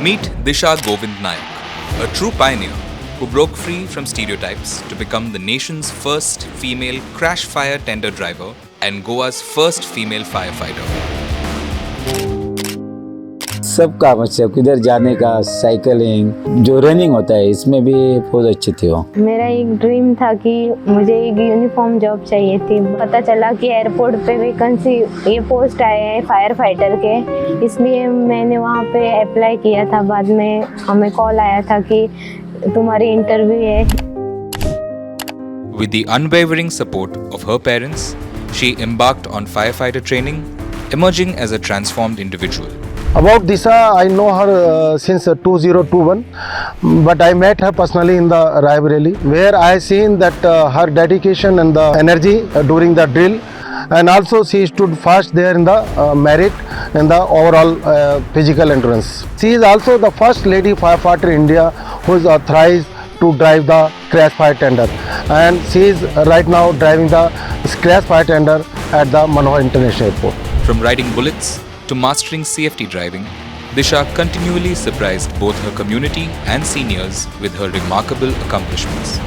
Meet Disha Naik, a true pioneer who broke free from stereotypes to become the nation's first female crash fire tender driver and Goa's first female firefighter. सब काम अच्छा, किधर जाने का, cycling, जो running होता है इसमें भी बहुत अच्छी थी वो। मेरा एक ड्रीम था कि मुझे एक यूनिफॉर्म जॉब चाहिए थी। पता चला कि एयरपोर्ट पे वैकेंसी ये पोस्ट आए हैं फायर फाइटर के, इसलिए मैंने वहाँ पे अप्लाई किया था। बाद में हमें कॉल आया था कि तुम्हारी इंटरव्यू है। With the unwavering support of her parents, she embarked on firefighter training, emerging as a transformed individual. About Disha, I know her since 2021, but I met her personally in the Raebareli, where I seen that her dedication and the energy during the drill, and also she stood first there in the merit in the overall physical endurance. She is also the first lady firefighter in India who is authorized to drive the crash fire tender, and she is right now driving the crash fire tender at the Manohar International Airport. From riding bullets to mastering safety driving, Disha continually surprised both her community and seniors with her remarkable accomplishments.